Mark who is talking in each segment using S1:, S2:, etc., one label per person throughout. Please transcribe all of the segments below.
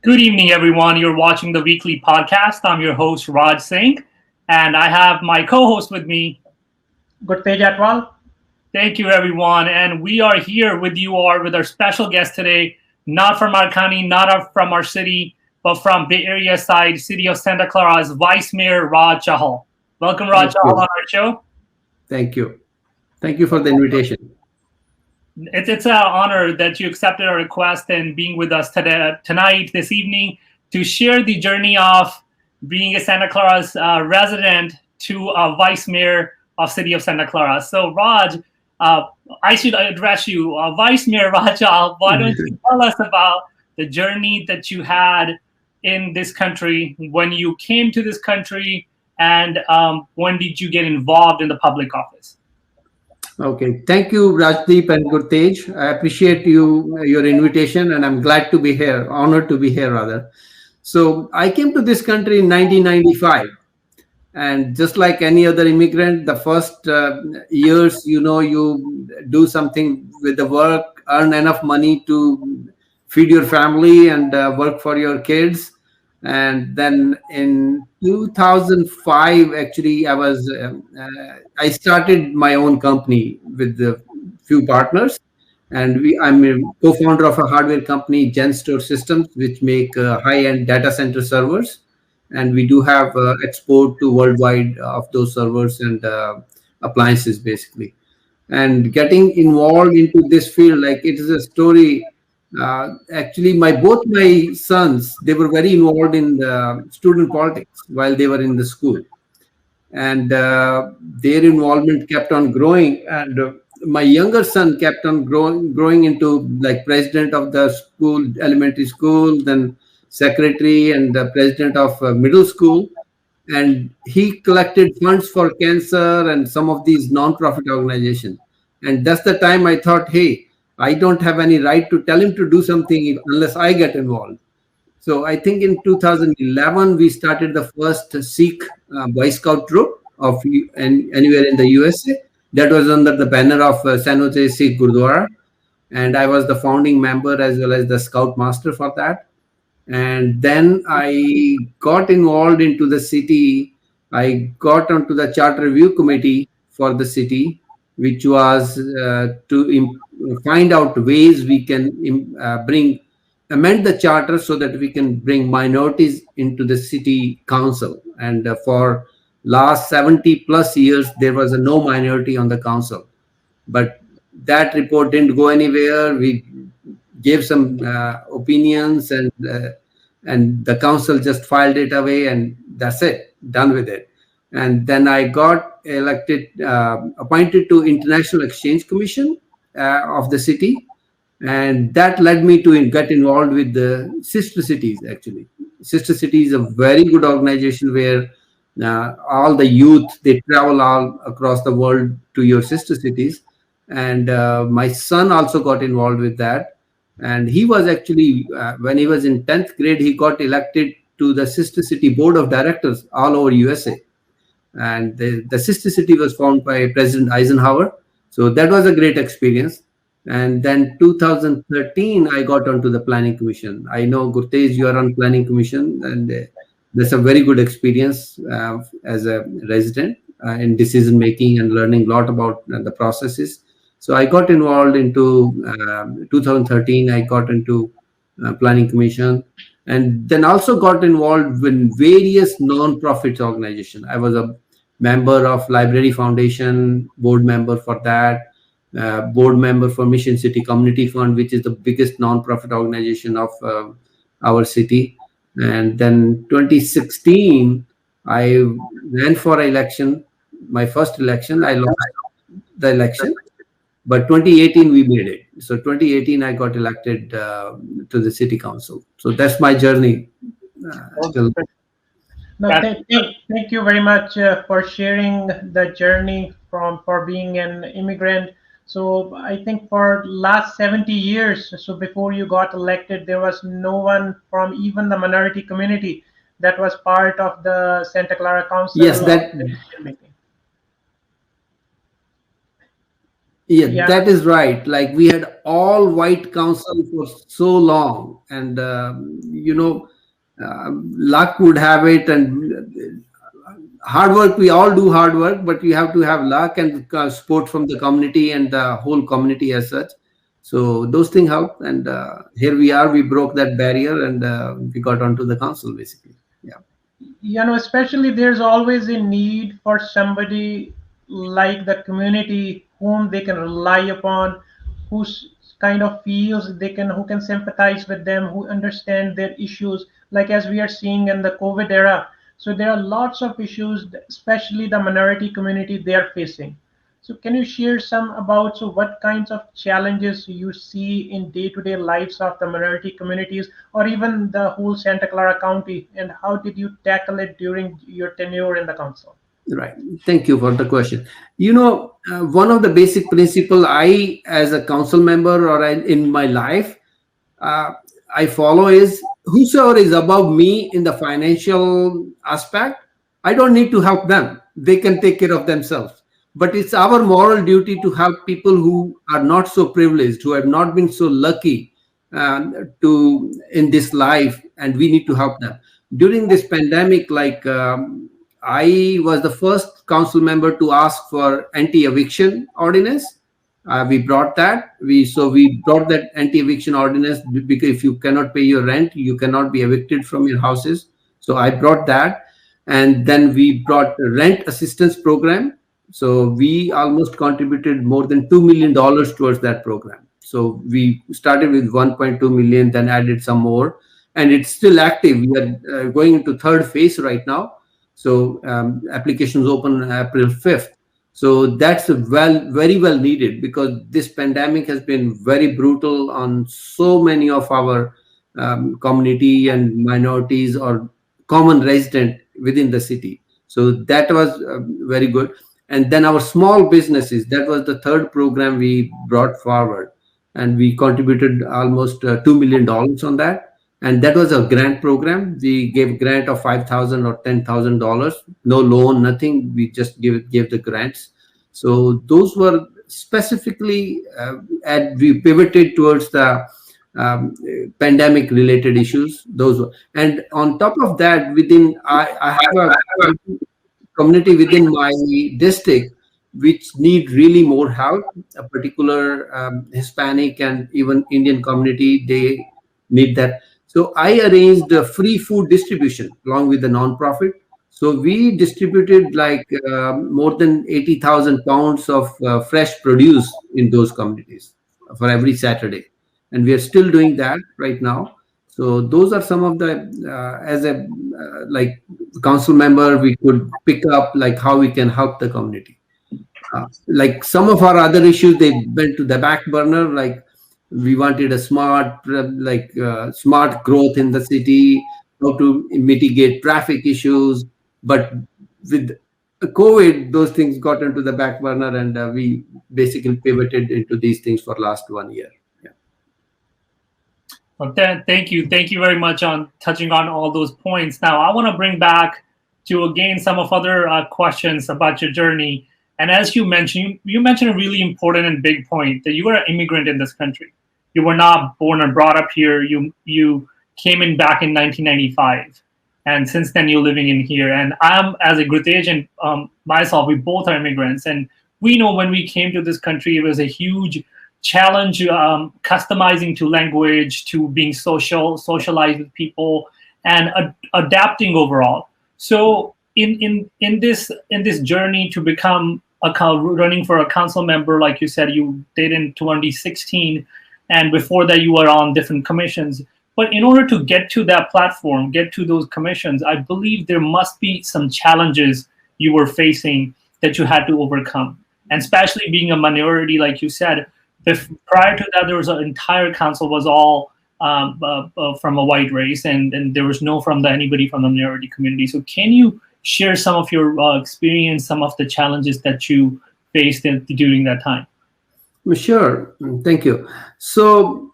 S1: Good evening, everyone. You're watching the weekly podcast. I'm your host, Raj Singh, and I have my co host with me.
S2: Good Atwal.
S1: Thank you, everyone. And we are here with you all with our special guest today, not from our county, from our city, but from Bay Area side, city of Santa Clara's Vice Mayor Raj Chahal. Welcome, Raj
S3: Thank
S1: Chahal, on
S3: you.
S1: our show.
S3: Thank you. Thank you for the invitation.
S1: It's an honor that you accepted our request and being with us tonight, this evening, to share the journey of being a Santa Clara's resident to a vice mayor of city of Santa Clara. So, Raj, uh, I should address you, Vice Mayor Rajal. Why don't you tell us about the journey that you had in this country, when you came to this country, and when did you get involved in the public office?
S3: Okay. Thank you, Rajdeep and Gurtej. I appreciate your invitation, and I'm glad to be here, honored to be here, rather. So I came to this country in 1995. And just like any other immigrant, the first years, you do something with the work, earn enough money to feed your family and work for your kids. And then in 2005, actually, I started my own company with a few partners. And I'm a co-founder of a hardware company, GenStore Systems, which make high-end data center servers, and we do have export to worldwide of those servers and appliances, basically. And getting involved into this field, like, it is a story. Actually, my both my sons, they were very involved in the student politics while they were in the school, and their involvement kept on growing. And my younger son kept on growing into, like, president of the school, elementary school, then secretary and the president of middle school. And he collected funds for cancer and some of these non-profit organizations. And that's the time I thought, hey, I don't have any right to tell him to do something unless I get involved. So I think in 2011 we started the first Sikh Boy Scout troop of anywhere in the USA. That was under the banner of San Jose Sikh Gurdwara, and I was the founding member as well as the scout master for that. And then I got involved into the city. I got onto the charter review committee for the city, which was to find out ways we can amend the charter so that we can bring minorities into the city council. And for last 70 plus years, there was no minority on the council. But that report didn't go anywhere. We gave some opinions, and the council just filed it away, and that's it, done with it. And then I got appointed to International Exchange Commission of the city, and that led me to get involved with the sister cities. Actually, sister city is a very good organization where all the youth, they travel all across the world to your sister cities. And my son also got involved with that. And he was actually, when he was in 10th grade, he got elected to the sister city board of directors all over USA. And the sister city was formed by President Eisenhower. So that was a great experience. And then 2013, I got onto the planning commission. I know, Gurtej, you are on planning commission, and that's a very good experience as a resident in decision making and learning a lot about the processes. So I got involved into 2013. I got into planning commission, and then also got involved in various non-profit organizations. I was a member of Library Foundation, board member for that, board member for Mission City Community Fund, which is the biggest non-profit organization of our city. And then 2016, I ran for election, my first election. I lost the election, but 2018 we made it. So 2018 I got elected to the city council. So that's my journey.
S2: No, thank you very much for sharing the journey for being an immigrant. So I think for last 70 years, so before you got elected, there was no one from even the minority community that was part of the Santa Clara Council.
S3: Yes, that Yeah,
S2: Yeah,
S3: that is right. Like we had all white council for so long, and luck would have it, and hard work. We all do hard work, but you have to have luck and support from the community and the whole community as such. So those things help, and here we are. We broke that barrier, and we got onto the council basically. Yeah.
S2: especially there's always a need for somebody like the community whom they can rely upon, who's kind of feels they can, who can sympathize with them, who understand their issues, like as we are seeing in the COVID era. So there are lots of issues, especially the minority community, they are facing. So can you share some about, so what kinds of challenges you see in day-to-day lives of the minority communities, or even the whole Santa Clara County, and how did you tackle it during your tenure in the council?
S3: Right. Thank you for the question. One of the basic principle I, as a council member or in my life, uh, I follow is whosoever is above me in the financial aspect, I don't need to help them. They can take care of themselves. But it's our moral duty to help people who are not so privileged, who have not been so lucky to in this life, and we need to help them. During this pandemic, I was the first council member to ask for anti-eviction ordinance. We brought that. We brought that anti-eviction ordinance because if you cannot pay your rent, you cannot be evicted from your houses. So I brought that, and then we brought a rent assistance program. So we almost contributed more than $2 million towards that program. So we started with 1.2 million, then added some more, and it's still active. We are going into third phase right now. So applications open April 5th. So that's very well needed because this pandemic has been very brutal on so many of our community and minorities or common resident within the city. So that was very good. And then our small businesses, that was the third program we brought forward. And we contributed almost $2 million on that. And that was a grant program. We gave grant of $5,000 or $10,000, no loan, nothing. We just gave the grants. So those were specifically, and we pivoted towards the pandemic related issues. And on top of that, I have a community within my district which need really more help. A particular Hispanic and even Indian community, they need that. So I arranged a free food distribution along with the nonprofit. So we distributed like more than 80,000 pounds of fresh produce in those communities for every Saturday, and we are still doing that right now. So those are some of the as a like council member we could pick up like how we can help the community. Like some of our other issues, they went to the back burner. Like we wanted a smart growth in the city, how to mitigate traffic issues. But with COVID, those things got into the back burner, and we basically pivoted into these things for last 1 year. Yeah.
S1: Well, thank you very much on touching on all those points. Now, I want to bring back to again some of other questions about your journey. And as you mentioned a really important and big point that you were an immigrant in this country. You were not born and brought up here. You came in back in 1995, and since then you're living in here. And I'm as a Gritej and myself, we both are immigrants, and we know when we came to this country, it was a huge challenge customizing to language, to being socialized with people, and adapting overall. So in this journey to become running for a council member, like you said, you did in 2016, and before that you were on different commissions. But in order to get to that platform, get to those commissions, I believe there must be some challenges you were facing that you had to overcome. And especially being a minority, like you said, if prior to that, there was an entire council was all from a white race, and there was no anybody from the minority community. So can you share some of your experience, some of the challenges that you faced during that time?
S3: Sure. Thank you. So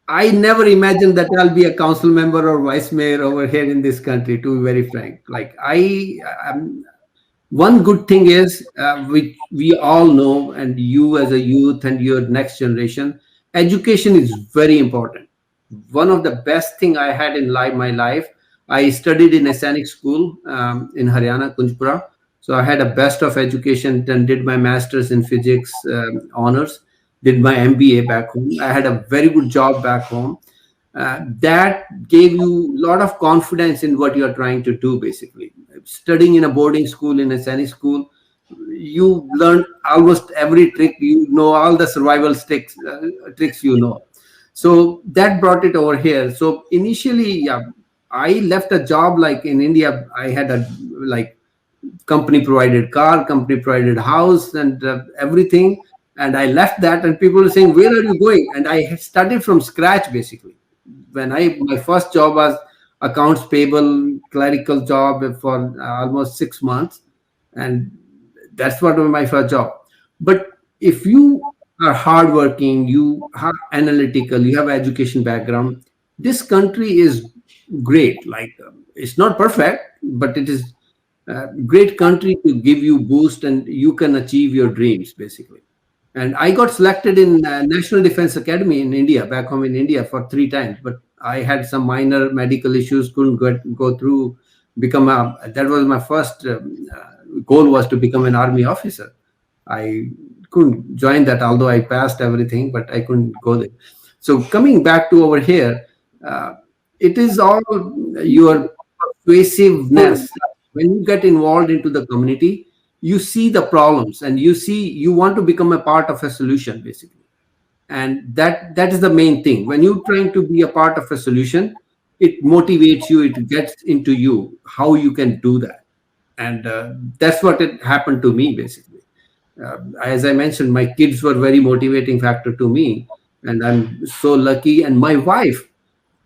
S3: I never imagined that I'll be a council member or vice mayor over here in this country, to be very frank. Like One good thing is, which we all know, and you as a youth and your next generation, education is very important. One of the best thing I had in my life, I studied in a Sainik school in Haryana, Kunjpura. So I had a best of education, then did my master's in physics honors, did my MBA back home. I had a very good job back home. That gave you a lot of confidence in what you are trying to do. Basically, studying in a boarding school, in a Sainik school, you learn almost every trick. You know all the survival tricks, you know. So that brought it over here. So initially, yeah, I left a job like in India. I had a like company provided car, company provided house, and everything. And I left that, and people were saying, "Where are you going?" And I had started from scratch basically. When I my first job was accounts payable clerical job for almost 6 months, and that's what was my first job. But if you are hardworking, you are analytical, you have education background, this country is great. Like it's not perfect, but it is a great country to give you boost, and you can achieve your dreams basically. And I got selected in National Defense Academy in India, back home in India, for 3 times. But I had some minor medical issues, couldn't go through. Become a That was my first goal, was to become an army officer. I couldn't join that, although I passed everything, but I couldn't go there. So coming back to over here, uh, it is all your persuasiveness. When you get involved into the community, you see the problems, and you want to become a part of a solution basically. And that is the main thing. When you're trying to be a part of a solution, it motivates you, it gets into you how you can do that. And that's what it happened to me basically. As I mentioned, my kids were very motivating factor to me, and I'm so lucky. And my wife,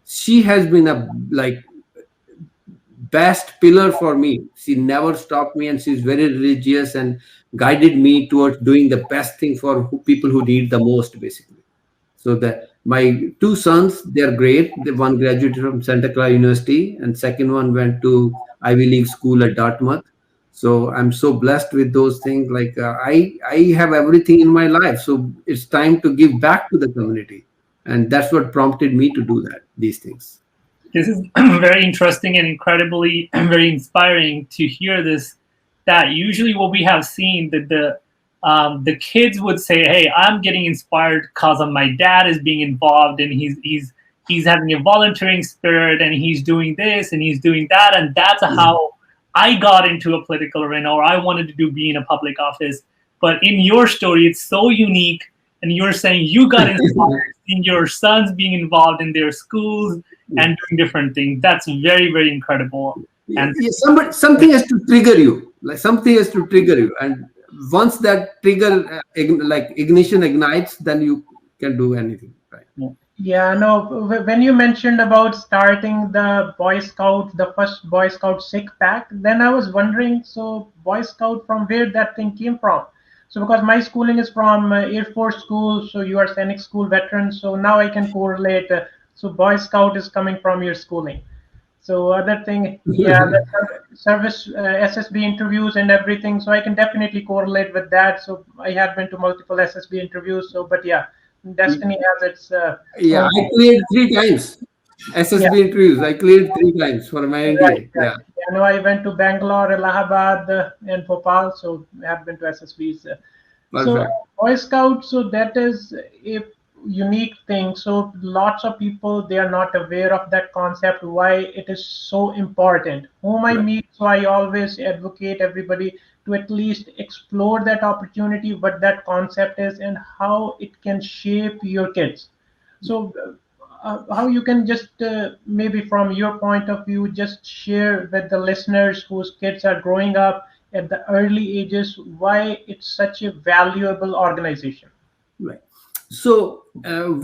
S3: she has been a like best pillar for me. She never stopped me, and she's very religious and guided me towards doing the best thing for people who need the most basically. So that my two sons, they're great. The one graduated from Santa Clara University, and second one went to Ivy League school at Dartmouth. So I'm so blessed with those things. Like I have everything in my life, so it's time to give back to the community, and that's what prompted me to do that. These things.
S1: This is very interesting and incredibly very inspiring to hear this. That usually what we have seen that the kids would say, "Hey, I'm getting inspired because of my dad is being involved, and he's having a volunteering spirit, and he's doing this and he's doing that, and that's how I got into a political arena, or I wanted to be in a public office." But in your story, it's so unique, and you're saying you got inspired seeing your sons being involved in their schools and doing different things. That's very, very incredible. And
S3: Yeah, something has to trigger you. Like something has to trigger you, and once that trigger like ignition ignites, then you can do anything, right?
S2: Yeah, no, when you mentioned about starting the Boy Scout, the first Boy Scout sick pack, then I was wondering, so Boy Scout, from where that thing came from? So because my schooling is from Air Force School, so you are Scenic School veteran, so now I can correlate. So Boy Scout is coming from your schooling. So other thing, yeah, the service SSB interviews and everything. So I can definitely correlate with that. So I have been to multiple SSB interviews. So, but yeah, destiny has its
S3: Yeah,
S2: own.
S3: I cleared 3 times.
S2: Yeah,
S3: SSB interviews. I cleared 3 times for my
S2: right,
S3: NDA.
S2: right.
S3: Yeah,
S2: Yeah, no, I went to Bangalore, Allahabad, and Bhopal. So I have been to SSBs. So
S3: perfect.
S2: Boy Scout, so that is a unique thing. So lots of people, they are not aware of that concept, why it is so important. Whom I
S3: Right.
S2: meet, so I always advocate everybody to at least explore that opportunity, what that concept is, and how it can shape your kids. So how you can just maybe from your point of view just share with the listeners whose kids are growing up at the early ages why it's such a valuable organization.
S3: Right. So,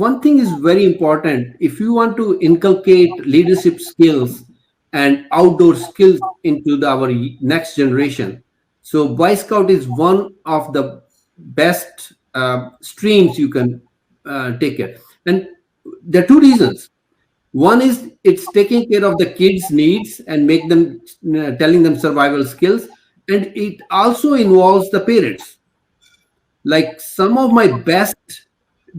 S3: one thing is very important. If you want to inculcate leadership skills and outdoor skills into our next generation, so Boy Scout is one of the best streams you can take it. And there are two reasons. One is it's taking care of the kids' needs and make them telling them survival skills. And it also involves the parents. Like some of my best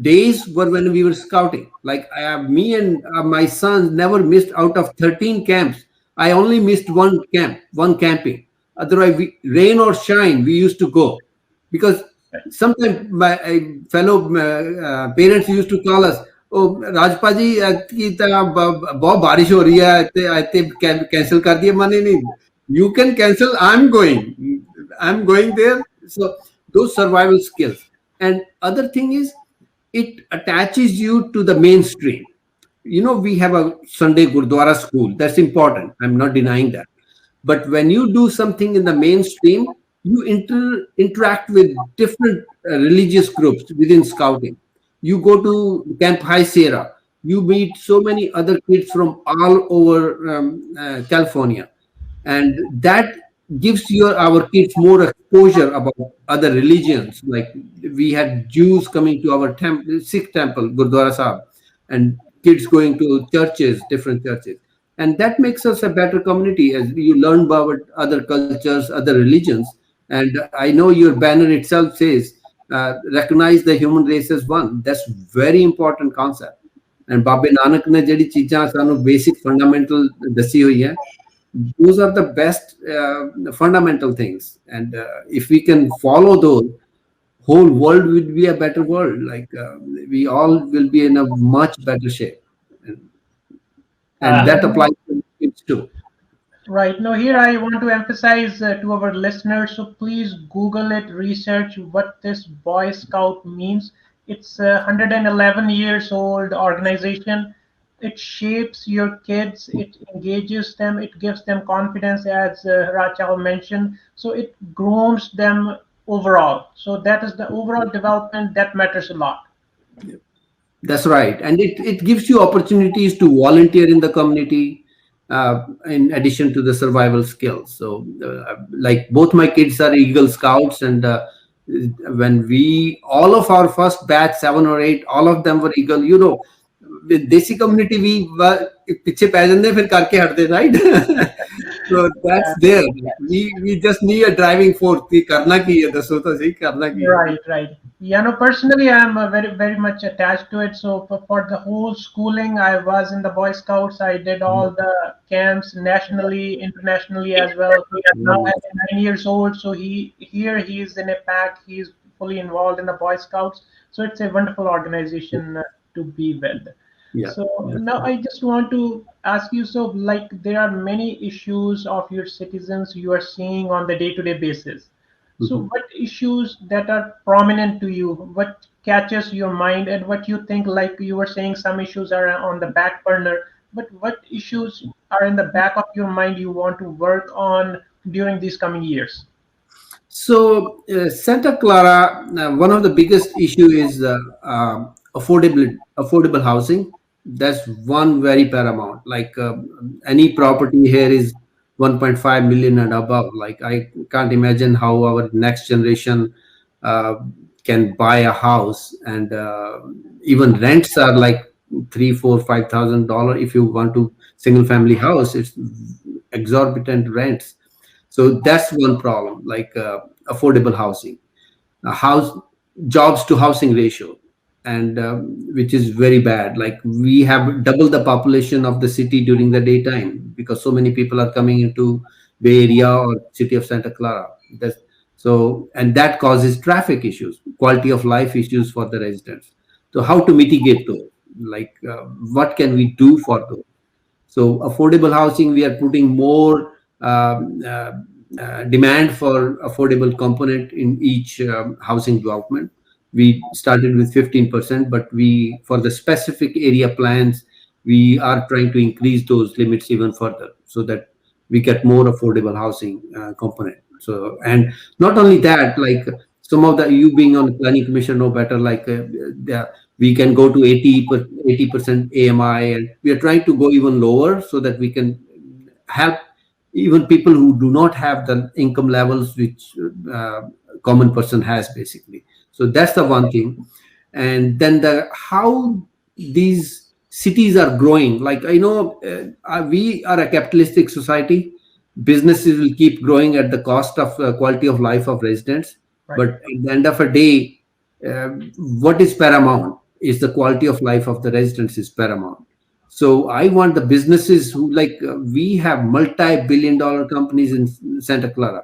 S3: days were when we were scouting. Like me and my sons never missed out of 13 camps. I only missed one camp, one camping. Otherwise, rain or shine, we used to go because sometimes my fellow parents used to call us. Oh, Rajpa जी की बहुत बारिश हो रही है cancel कर दिया मैंने नहीं you can cancel I'm going there so those survival skills and other thing is it attaches you to the mainstream. We have a Sunday Gurdwara school. That's important. I'm not denying that. But when you do something in the mainstream, you interact with different religious groups within scouting. You go to Camp High Sierra, you meet so many other kids from all over California, and that gives our kids more exposure about other religions. Like we had Jews coming to our Sikh temple, Gurdwara Sahib, and kids going to churches, different churches, and that makes us a better community as you learn about other cultures, other religions. And I know your banner itself says recognize the human race as one. That's very important concept. And Babe Nanak ne ਜਿਹੜੀ ਚੀਜ਼ਾਂ ਸਾਨੂੰ basic fundamental ਦੱਸੀ ਹੋਈ ਹੈ those are the best fundamental things and if we can follow those whole world would be a better world like we all will be in a much better shape and, and that applies to kids too.
S2: Right. Now, here I want to emphasize to our listeners, so please Google it, research what this Boy Scout means. It's a 111 years old organization. It shapes your kids, it engages them, it gives them confidence, as Rachel mentioned. So it grooms them overall. So that is the overall development that matters a lot.
S3: That's right. And it gives you opportunities to volunteer in the community in addition to the survival skills. So, like both my kids are Eagle Scouts, and when all of our first batch, 7 or 8, all of them were Eagle. With Desi community, we were piche pੈ ਜਾਂਦੇ फिर करके हटते, right? So that's there. We just need a driving force. कि करना की है दसो तो सही करना की है.
S2: Right, right. Yeah, no, personally, I'm very, very much attached to it. So for the whole schooling, I was in the Boy Scouts. I did all the camps nationally, internationally as well. Now at 9 years old, so he's in a pack. He's fully involved in the Boy Scouts. So it's a wonderful organization to be with.
S3: Yeah.
S2: So now I just want to ask you, so like there are many issues of your citizens you are seeing on the day-to-day basis. So what issues that are prominent to you, what catches your mind, and what you think, like you were saying, some issues are on the back burner, but what issues are in the back of your mind you want to work on during these coming years?
S3: So Santa Clara, one of the biggest issue is affordable housing. That's one very paramount. Like any property here is 1.5 million and above. Like I can't imagine how our next generation can buy a house, and even rents are like $3, $4, $5,000. If you want to single family house, it's exorbitant rents. So that's one problem, like affordable housing, house jobs to housing ratio, and which is very bad. Like we have double the population of the city during the daytime because so many people are coming into Bay Area or city of Santa Clara. And that causes traffic issues, quality of life issues for the residents. So how to mitigate those? Like what can we do for those? So affordable housing, we are putting more demand for affordable component in each housing development. We started with 15%, but for the specific area plans, we are trying to increase those limits even further so that we get more affordable housing component. So, and not only that, like some of you being on the planning commission know better, like we can go to 80% AMI, and we are trying to go even lower so that we can help even people who do not have the income levels which common person has basically. So that's the one thing. And then how these cities are growing. Like I know we are a capitalistic society. businesses will keep growing at the cost of quality of life of residents.
S2: Right.
S3: But at the end of a day, uh, what is paramount is the quality of life of the residents is paramount. So I want the businesses who we have multi-billion-dollar companies in Santa Clara,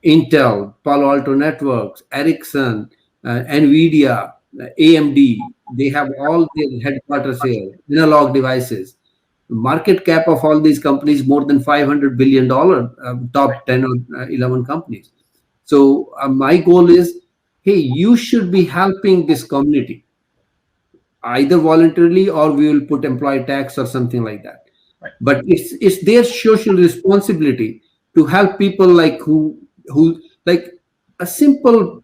S3: Intel, Palo Alto Networks, Ericsson, Nvidia, AMD. They have all their headquarters here. Analog devices. Market cap of all these companies more than $500 billion.
S2: Right.
S3: Top 10 or 11 companies. So my goal is, hey, you should be helping this community either voluntarily, or we will put employee tax or something like that.
S2: Right.
S3: But it's their social responsibility to help people who like a simple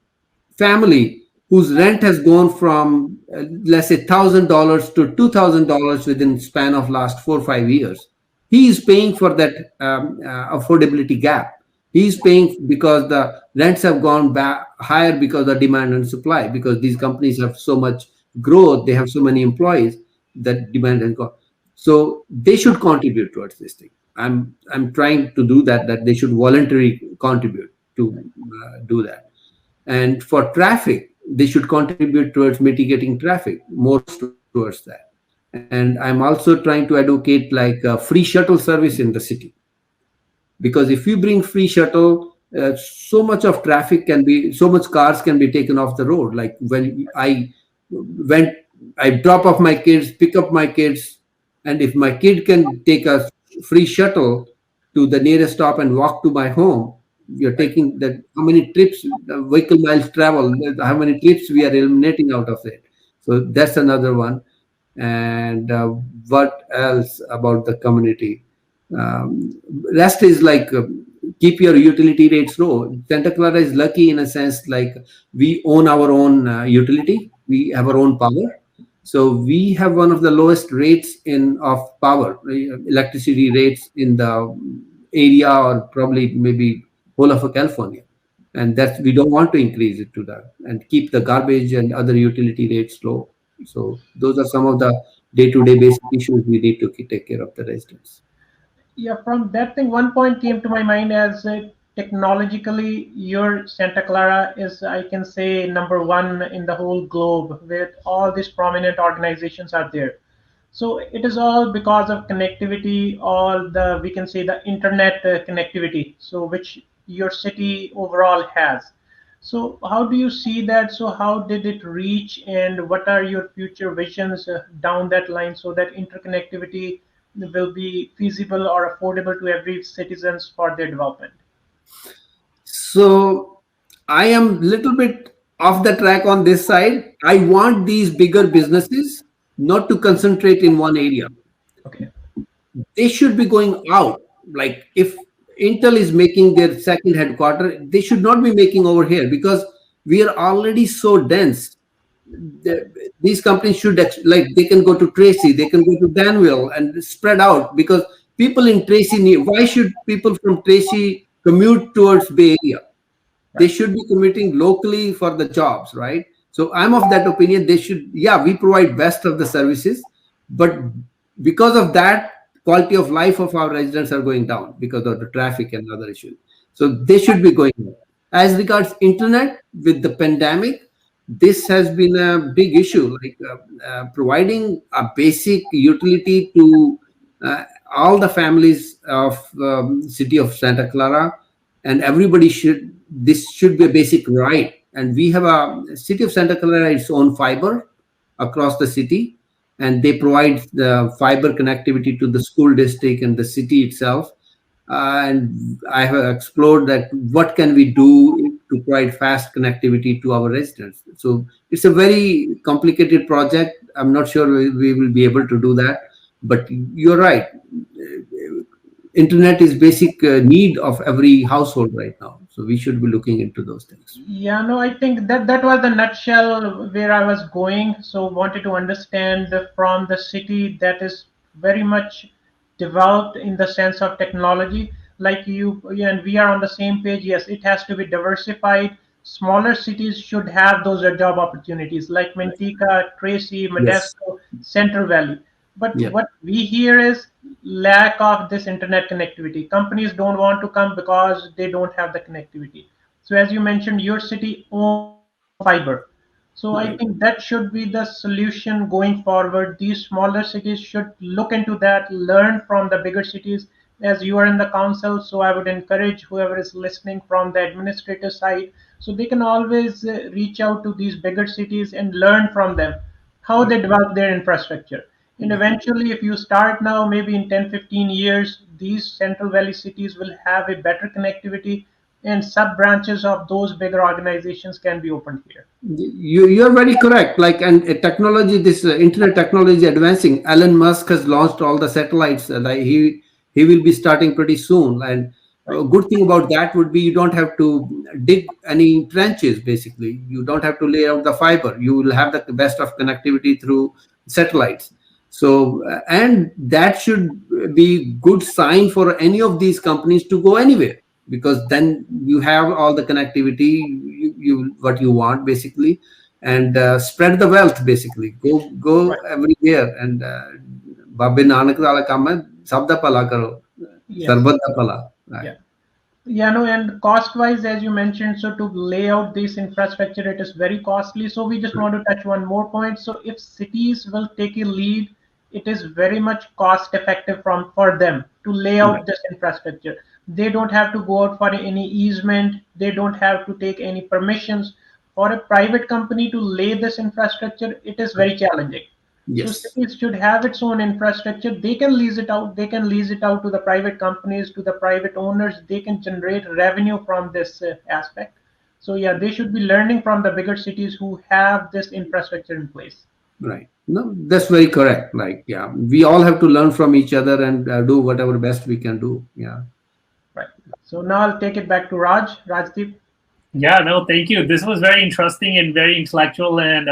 S3: family whose rent has gone from let's say $1,000 to $2,000 within span of last 4 or 5 years. He is paying for that affordability gap. He is paying because the rents have gone back higher because of demand and supply, because these companies have so much growth, they have so many employees that demand has gone. So they should contribute towards this thing. I'm trying to do that, that they should voluntarily contribute to do that. And for traffic, they should contribute towards mitigating traffic, more towards that. And I'm also trying to advocate free shuttle service in the city, because if you bring free shuttle, so much of traffic can be, so much cars can be taken off the road. Like when went I drop off my kids, pick up my kids, and if my kid can take a free shuttle to the nearest stop and walk to my home, you're
S2: Right.
S3: taking that, how many trips, vehicle miles travel, how many trips we are eliminating out of it. So that's another one. And what else about the community? Um, Rest is keep your utility rates low. Santa Clara is lucky in a sense, like we own our own utility, we have our own power. So we have one of the lowest rates in of power, electricity rates in the area, or probably maybe whole of California. And that's, we don't want to increase it to that, and keep the garbage and other utility rates low. So those are some of the day-to-day basic issues we need to take care of the residents.
S2: Yeah, from that thing, one point came to my mind as technologically, your Santa Clara is, I can say, number one in the whole globe, where all these prominent organizations are there. So it is all because of connectivity, all the, we can say, the internet connectivity, so which your city overall has. So how do you see that? So how did it reach, and what are your future visions down that line, so that interconnectivity will be feasible or affordable to every citizens for their development?
S3: So I am little bit off the track on this side. I want these bigger businesses not to concentrate in one area.
S2: Okay.
S3: They should be going out. Like if Intel is making their second headquarter, they should not be making over here, because we are already so dense. These companies should like, they can go to Tracy, they can go to Danville and spread out, because people in Tracy need, why should people from Tracy commute towards Bay Area? They
S2: Right.
S3: should be commuting locally for the jobs, right? So I'm of that opinion. They should, yeah, we provide best of the services, but because of that, quality of life of our residents are going down because of the traffic and other issues. So they should be going up. As regards internet, with the pandemic, this has been a big issue, providing a basic utility to uh, all the families of city of Santa Clara, and everybody should, this should be a basic right. And we have a city of Santa Clara, its own fiber across the city, and they provide the fiber connectivity to the school district and the city itself. And I have explored that what can we do to provide fast connectivity to our residents. So it's a very complicated project. I'm not sure we will be able to do that, but you're right. Internet is basic need of every household right now. So we should be looking into those things.
S2: Yeah, no, I think that that was the nutshell where I was going. So wanted to understand from the city that is very much developed in the sense of technology. Like you, yeah, and we are on the same page. Yes, it has to be diversified. Smaller cities should have those job opportunities, like Manteca, Tracy,
S3: Yes.
S2: Modesto, Central Valley. But
S3: Yeah.
S2: what we hear is lack of this internet connectivity. Companies don't want to come because they don't have the connectivity. So as you mentioned, your city owns fiber. So I
S3: Right.
S2: think that should be the solution going forward. These smaller cities should look into that, learn from the bigger cities. As you are in the council, so I would encourage whoever is listening from the administrative side, so they can always reach out to these bigger cities and learn from them how
S3: Right.
S2: they develop their infrastructure. And
S3: Yeah.
S2: eventually, if you start now, maybe in 10, 15 years, these Central Valley cities will have a better connectivity and sub branches of those bigger organizations can be opened here.
S3: You're very correct. Like, and technology, this internet technology advancing. Elon Musk has launched all the satellites. Like he will be starting pretty soon. And a
S2: Right,
S3: good thing about that would be you don't have to dig any trenches. Basically, you don't have to lay out the fiber. You will have the best of connectivity through satellites. So, and that should be good sign for any of these companies to go anywhere, because then you have all the connectivity, you what you want basically, and spread the wealth basically. Go
S2: right.
S3: everywhere, and Babe Nanak wala kam hai, sab da pala karo,
S2: Yes.
S3: sarbat da pala. Right.
S2: Yeah. Yeah, no, and cost-wise, as you mentioned, so to lay out this infrastructure, it is very costly. So we just want to touch one more point. So if cities will take a lead, it is very much cost-effective from for them to lay
S3: Right.
S2: out this infrastructure. They don't have to go out for any easement. They don't have to take any permissions. For a private company to lay this infrastructure, it is very challenging. So
S3: Yes.
S2: cities should have its own infrastructure. They can lease it out. They can lease it out to the private companies, to the private owners. They can generate revenue from this aspect. So yeah, they should be learning from the bigger cities who have this infrastructure in place.
S3: Right. No, that's very correct. Like, yeah, we all have to learn from each other and do whatever best we can do. Yeah.
S2: Right. So now I'll take it back to Rajdeep.
S1: Yeah, no, thank you. This was very interesting and very intellectual and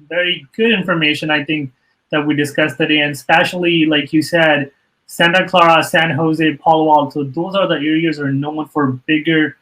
S1: very good information, I think, that we discussed today. And especially, like you said, Santa Clara, San Jose, Palo Alto, those are the areas that are known for bigger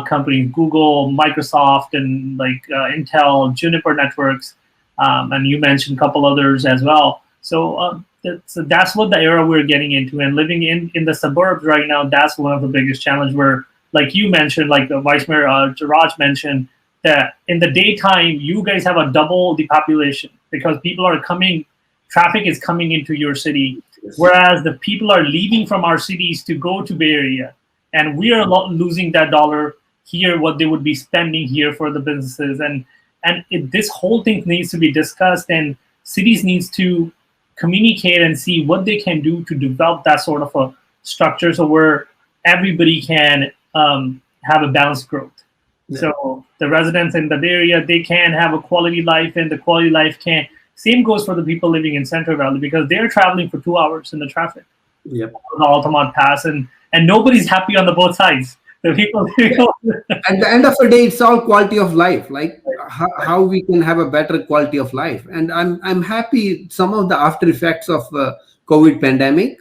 S1: companies, Google, Microsoft, and like Intel, Juniper Networks. And you mentioned a couple others as well. So that's what the era we're getting into. And living in the suburbs right now, that's one of the biggest challenges where, like you mentioned, like the Vice Mayor Raj mentioned, that in the daytime you guys have a double the population because people are coming, traffic is coming into your city,
S3: Yes.
S1: whereas the people are leaving from our cities to go to Bay Area, and we are losing that dollar here, what they would be spending here for the businesses, and this whole thing needs to be discussed, and cities needs to communicate and see what they can do to develop that sort of a structure so where everybody can have a balanced growth.
S3: Yeah.
S1: So the residents in the Bay Area, they can have a quality life, and the quality life can. Same goes for the people living in Central Valley because they're traveling for 2 hours in the traffic,
S3: Yep.
S1: the Altamont Pass, and nobody's happy on the both sides. The people,
S3: At the end of the day, it's all quality of life. Like how we can have a better quality of life. And I'm happy some of the after effects of COVID pandemic.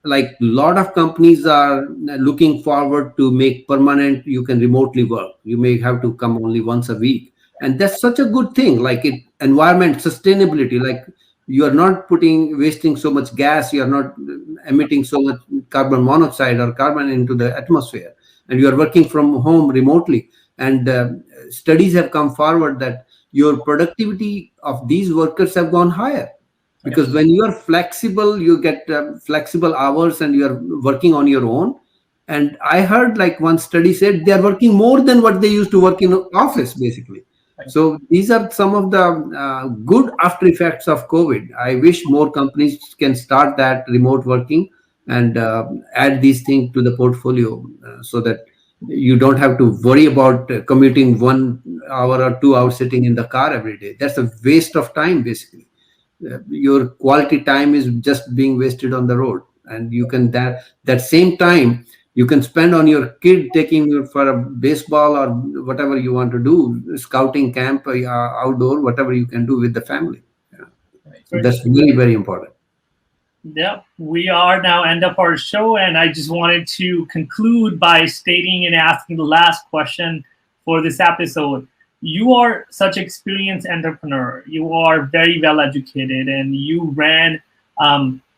S3: Like a lot of companies are looking forward to make permanent, you can remotely work, you may have to come only once a week, and that's such a good thing. Like it environment sustainability, like you are not wasting so much gas, you are not emitting so much carbon monoxide or carbon into the atmosphere, and you are working from home remotely. And studies have come forward that your productivity of these workers have gone higher, because when you are flexible, you get flexible hours and you are working on your own. And I heard like one study said they are working more than what they used to work in office basically.
S2: Right.
S3: So these are some of the good after effects of COVID. I wish more companies can start that remote working and add these things to the portfolio, so that you don't have to worry about commuting 1 hour or 2 hours sitting in the car every day. That's a waste of time basically. Your quality time is just being wasted on the road, and you can that same time you can spend on your kid, taking you for a baseball or whatever you want to do, scouting camp, outdoor, whatever you can do with the family. Yeah. So
S2: Right.
S3: that's very, very important.
S1: yeah, we are now end of our show, and I just wanted to conclude by stating and asking the last question for this episode. You are such experienced entrepreneur. You are very well educated, and you ran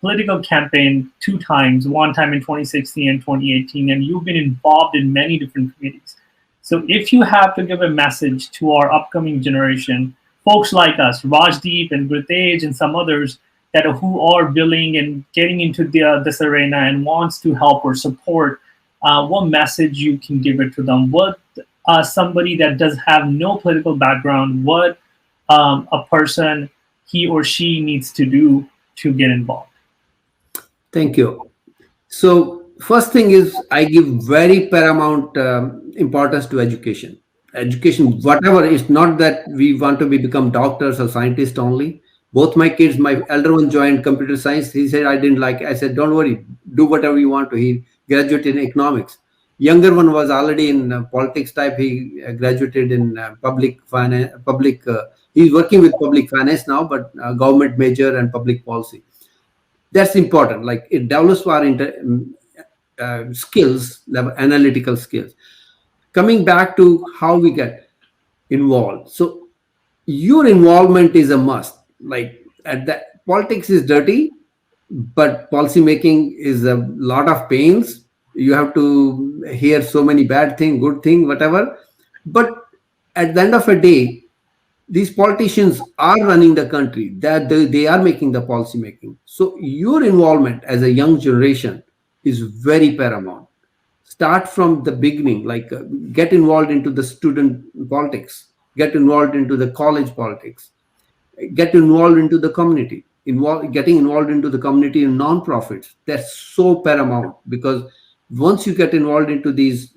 S1: political campaign two times, one time in 2016 and 2018, and you've been involved in many different committees. So if you have to give a message to our upcoming generation, folks like us, Rajdeep and Gritej and some others that who are willing and getting into this arena and wants to help or support, what message you can give it to them? What somebody that does have no political background, what a person he or she needs to do to get involved?
S3: Thank you. So first thing is I give very paramount importance to education. Education, whatever, it's not that we want to become doctors or scientists only. Both my kids, my elder one joined computer science. He said I didn't like it. I said, don't worry, do whatever you want to. He graduated in economics. Younger one was already in politics type. He graduated in public finance. He's working with public finance now, but government major and public policy. That's important. Like it develops our skills, analytical skills. Coming back to how we get involved. So your involvement is a must. Like at that, politics is dirty, but policy making is a lot of pains. You have to hear so many bad thing, good thing, whatever. But at the end of a day, these politicians are running the country, that they are making the policy making. So your involvement as a young generation is very paramount. Start from the beginning, like get involved into the student politics, get involved into the college politics, get involved into the community, getting involved into the community in non-profits. That's so paramount, because once you get involved into these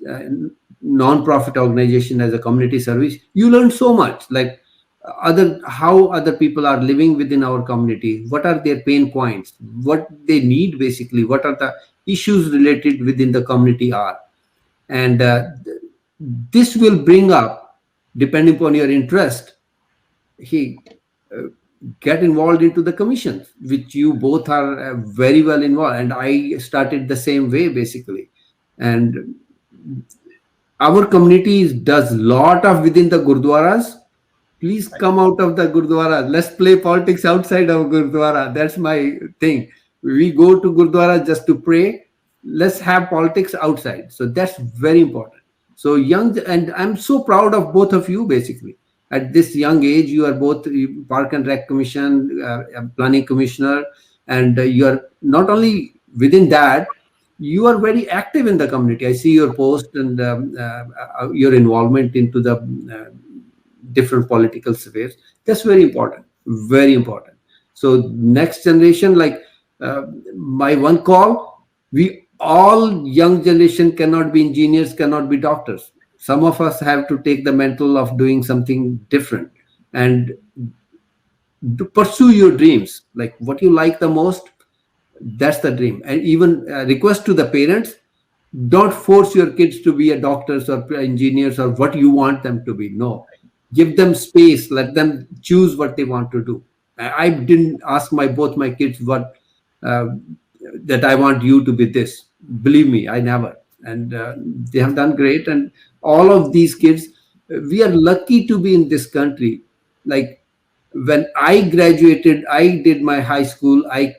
S3: non-profit organization as a community service, you learn so much, like how other people are living within our community, what are their pain points, what they need, basically what are the issues related within the community are. And this will bring up, depending upon your interest, he get involved into the commissions, which you both are very well involved, and I started the same way basically. And our community does lot of within the gurdwaras. Please come out of the gurdwara. Let's play politics outside of gurdwara. That's my thing. We go to gurdwara just to pray. Let's have politics outside. So that's very important. So young, and I'm so proud of both of you basically. At this young age, you are both Park and Rec Commission, Planning Commissioner, and you are not only within that, you are very active in the community. I see your post and your involvement into the different political spheres. That's very important, very important. So next generation, like my one call, we all young generation cannot be engineers, cannot be doctors. Some of us have to take the mantle of doing something different and to pursue your dreams, like what you like the most. That's the dream. And even request to the parents, don't force your kids to be a doctors or engineers or what you want them to be. No, give them space, let them choose what they want to do. I didn't ask both my kids what that I want you to be this. Believe me, I never. And they have done great. And all of these kids, we are lucky to be in this country. Like when I graduated, I did my high school, I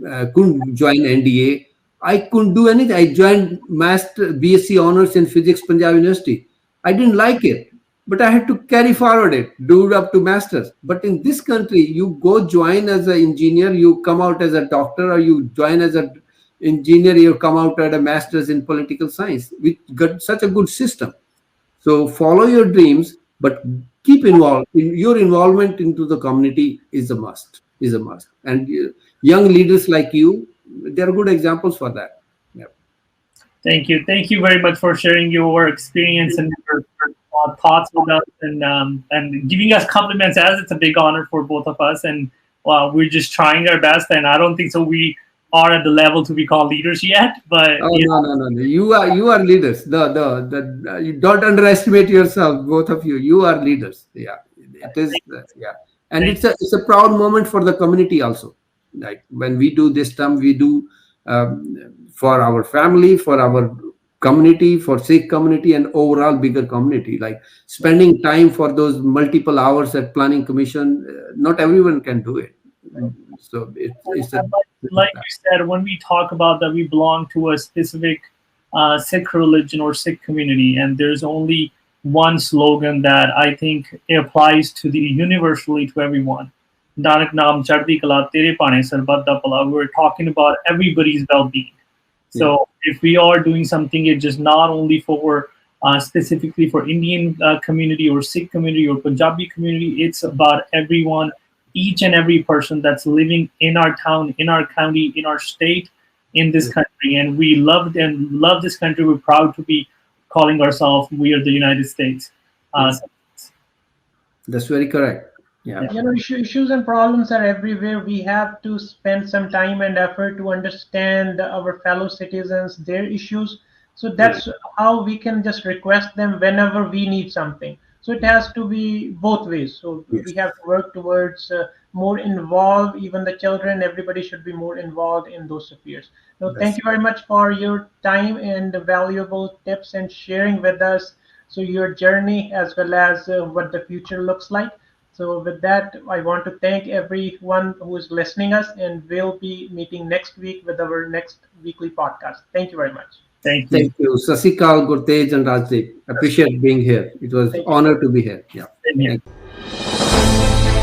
S3: couldn't join NDA. I couldn't do anything. I joined Master BSc Honors in Physics, Punjab University. I didn't like it, but I had to carry forward it, do it up to masters. But in this country, you go join as an engineer, you come out as a doctor, or you join as an engineer, you come out at a master's in political science. We got such a good system. So follow your dreams, but keep involved. Your involvement into the community is a must. Is a must. And young leaders like you, they are good examples for that. Yeah.
S1: Thank you. Thank you very much for sharing your experience and your thoughts with us, and giving us compliments, as it's a big honor for both of us. And we're just trying our best. And I don't think so we are at the level to be called leaders yet. But
S3: no. You are leaders. You don't underestimate yourself, both of you. You are leaders. Yeah, it is. Yeah, and it's a proud moment for the community also. Like when we do this term, we do for our family, for our community, for Sikh community, and overall bigger community. Like spending time for those multiple hours at planning commission, not everyone can do it. So it's a
S1: Like you said, when we talk about that we belong to a specific Sikh religion or Sikh community, and there's only one slogan that I think applies to the universally to everyone. Nanak Naam Chardikla Tere Pane Sarbat Da Pala. We're talking about everybody's well-being. So if we are doing something, it's just not only for specifically for Indian community or Sikh community or Punjabi community. It's about everyone, each and every person that's living in our town, in our county, in our state, in this country. And we love this country. We're proud to be calling ourselves, we are the United States.
S3: That's very correct. Yeah.
S2: Issues and problems are everywhere. We have to spend some time and effort to understand our fellow citizens, their issues. So that's how we can just request them whenever we need something. So it has to be both ways. So we have to work towards more involved, even the children, everybody should be more involved in those affairs. So thank you very much for your time and valuable tips and sharing with us. So your journey as well as what the future looks like. So with that, I want to thank everyone who is listening us, and we'll be meeting next week with our next weekly podcast. Thank you very much.
S1: Thank you.
S3: Thank you. Sasikal, Gurtej, and Rajdeep. Appreciate being here. It was an honor to be here. Yeah.
S1: Same here.
S3: Thank you.